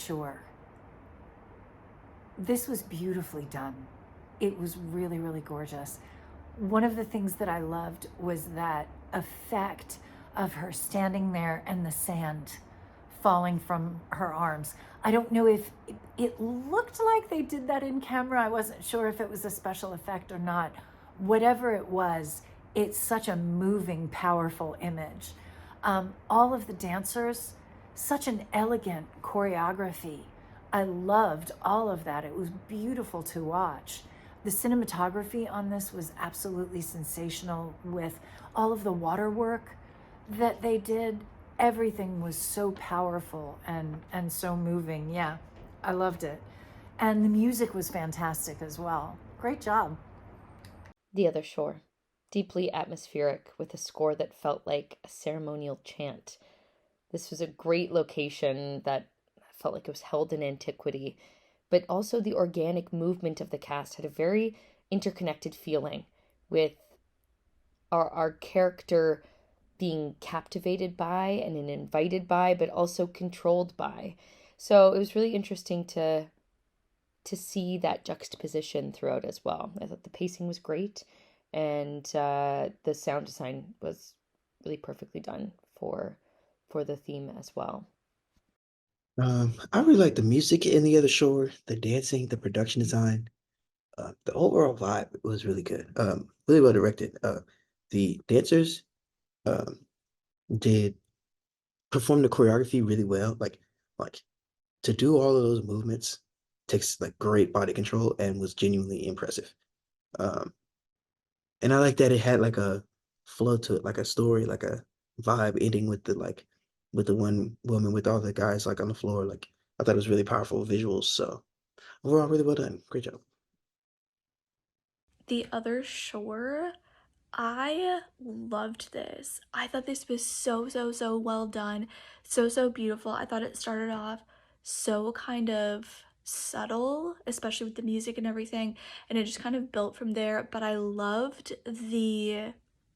shore. This was beautifully done. It was really, really gorgeous. One of the things that I loved was that effect of her standing there and the sand falling from her arms. I don't know if it looked like they did that in camera. I wasn't sure if it was a special effect or not. Whatever it was, it's such a moving, powerful image. All of the dancers, such an elegant choreography. I loved all of that. It was beautiful to watch. The cinematography on this was absolutely sensational with all of the water work that they did. Everything was so powerful and so moving. Yeah, I loved it. And the music was fantastic as well. Great job. The Other Shore. Deeply atmospheric with a score that felt like a ceremonial chant. This was a great location that felt like it was held in antiquity, but also the organic movement of the cast had a very interconnected feeling with our character being captivated by and invited by, but also controlled by. So it was really interesting to see that juxtaposition throughout as well. I thought the pacing was great, and the sound design was really perfectly done for the theme as well. I really like the music in The Other Shore, the dancing, the production design. The overall vibe was really good. Really well directed. The dancers um did perform the choreography really well. Like to do all of those movements takes like great body control and was genuinely impressive. Um, and I like that it had like a flow to it, like a story, like a vibe ending with the one woman with all the guys like on the floor. Like I thought it was really powerful visuals. So overall, really well done. Great job. The Other Shore, I loved this. I thought this was so well done. So beautiful. I thought it started off so kind of subtle, especially with the music and everything, and it just kind of built from there. But I loved the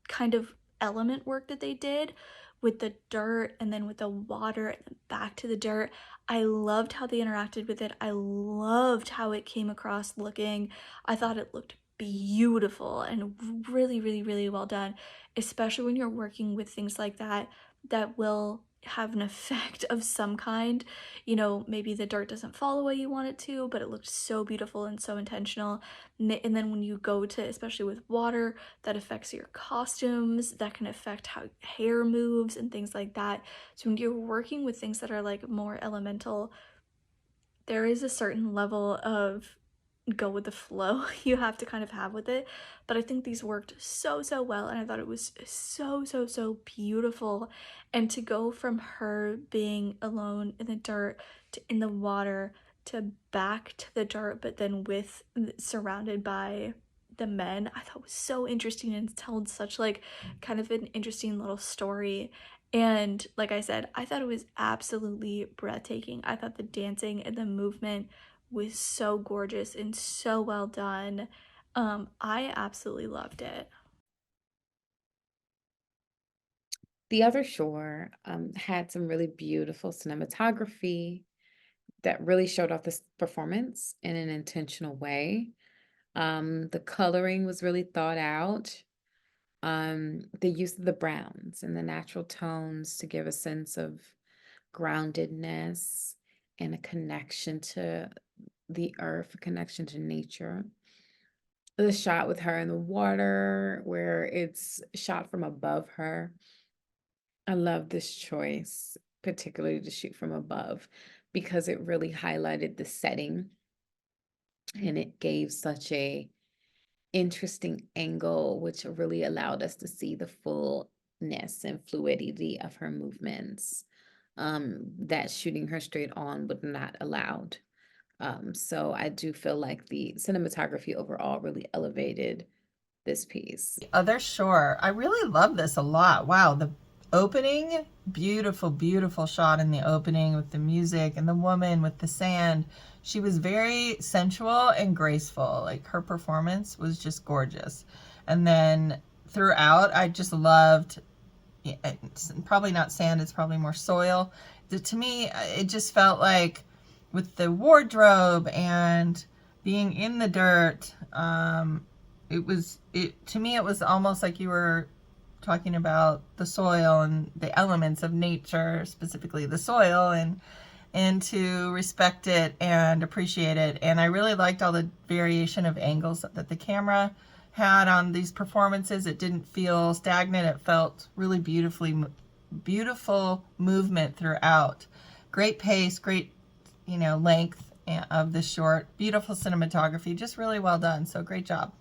kind of element work that they did with the dirt and then with the water and then back to the dirt. I loved how they interacted with it. I loved how it came across looking. I thought it looked beautiful and really well done, especially when you're working with things like that that will have an effect of some kind. You know, maybe the dirt doesn't fall the way you want it to, but it looked so beautiful and so intentional. And then when you go to, especially with water, that affects your costumes, that can affect how hair moves and things like that. So when you're working with things that are like more elemental, there is a certain level of go with the flow you have to kind of have with it. But I think these worked so well, and I thought it was so beautiful. And to go from her being alone in the dirt to in the water to back to the dirt, but then with surrounded by the men, I thought was so interesting and told such like kind of an interesting little story. And like I said, I thought it was absolutely breathtaking. I thought the dancing and the movement was so gorgeous and so well done. I absolutely loved it. The Other Shore had some really beautiful cinematography that really showed off this performance in an intentional way. The coloring was really thought out. The use of the browns and the natural tones to give a sense of groundedness and a connection to the earth, a connection to nature. The shot with her in the water, where it's shot from above her. I love this choice, particularly to shoot from above, because it really highlighted the setting and it gave such a interesting angle, which really allowed us to see the fullness and fluidity of her movements, that shooting her straight on would not allowed. So I do feel like the cinematography overall really elevated this piece. Other Shore. I really love this a lot. Wow, the opening, beautiful, beautiful shot in the opening with the music and the woman with the sand. She was very sensual and graceful. Like her performance was just gorgeous. And then throughout, I just loved, it's probably not sand, it's probably more soil. To me, it just felt like with the wardrobe and being in the dirt. To me, it was almost like you were talking about the soil and the elements of nature, specifically the soil, and to respect it and appreciate it. And I really liked all the variation of angles that the camera had on these performances. It didn't feel stagnant. It felt really beautiful movement throughout. Great pace, great, length of the short, beautiful cinematography, just really well done. So great job.